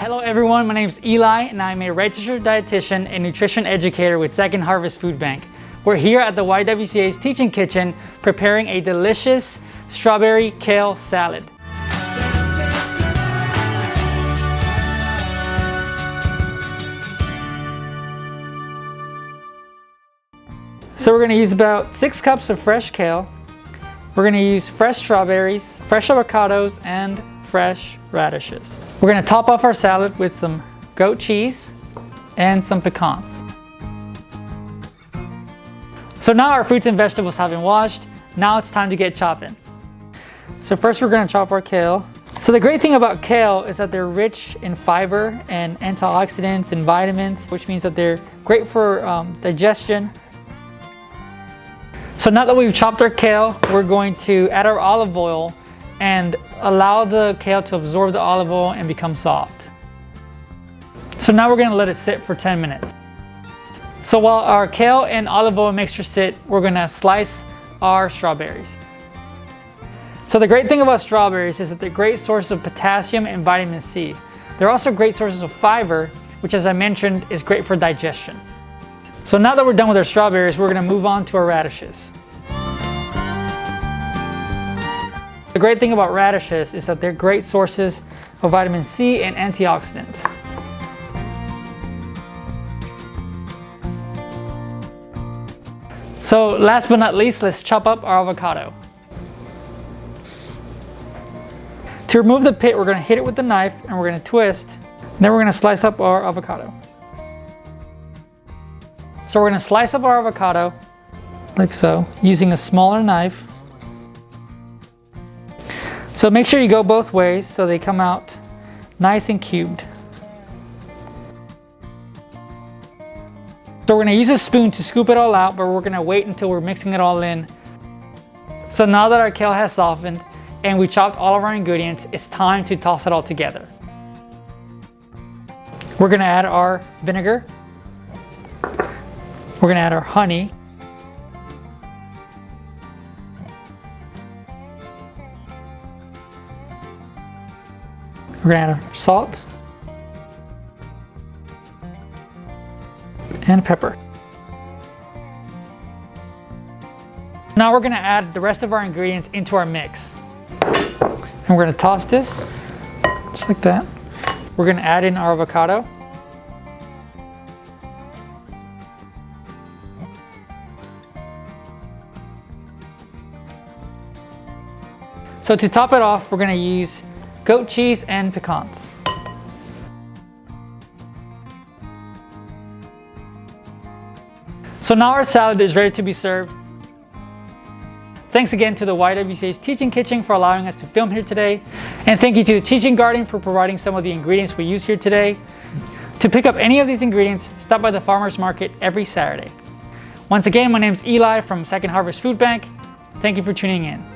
Hello everyone, my name is Eli and I'm a registered dietitian and nutrition educator with Second Harvest Food Bank. We're here at the YWCA's Teaching Kitchen preparing a delicious strawberry kale salad. So we're going to use about 6 cups of fresh kale. We're going to use fresh strawberries, fresh avocados, and fresh radishes. We're going to top off our salad with some goat cheese and some pecans. So now our fruits and vegetables have been washed. Now it's time to get chopping. So first we're going to chop our kale. So the great thing about kale is that they're rich in fiber and antioxidants and vitamins, which means that they're great for digestion. So now that we've chopped our kale, we're going to add our olive oil and allow the kale to absorb the olive oil and become soft. So now we're going to let it sit for 10 minutes. So while our kale and olive oil mixture sit, we're going to slice our strawberries. So the great thing about strawberries is that they're great sources of potassium and vitamin C. They're also great sources of fiber, which, as I mentioned, is great for digestion. So now that we're done with our strawberries, we're going to move on to our radishes. The great thing about radishes is that they're great sources of vitamin C and antioxidants. So last but not least, let's chop up our avocado. To remove the pit, we're going to hit it with the knife and we're going to twist. Then we're going to slice up our avocado. So we're going to slice up our avocado like so, using a smaller knife. So make sure you go both ways so they come out nice and cubed. So we're going to use a spoon to scoop it all out, but we're going to wait until we're mixing it all in. So now that our kale has softened and we chopped all of our ingredients, it's time to toss it all together. We're going to add our vinegar. We're going to add our honey. We're going to add our salt and pepper. Now we're going to add the rest of our ingredients into our mix. And we're going to toss this just like that. We're going to add in our avocado. So to top it off, we're going to use goat cheese and pecans. So now our salad is ready to be served. Thanks again to the YWCA's Teaching Kitchen for allowing us to film here today. And thank you to the Teaching Garden for providing some of the ingredients we use here today. To pick up any of these ingredients, stop by the farmer's market every Saturday. Once again, my name is Eli from Second Harvest Food Bank. Thank you for tuning in.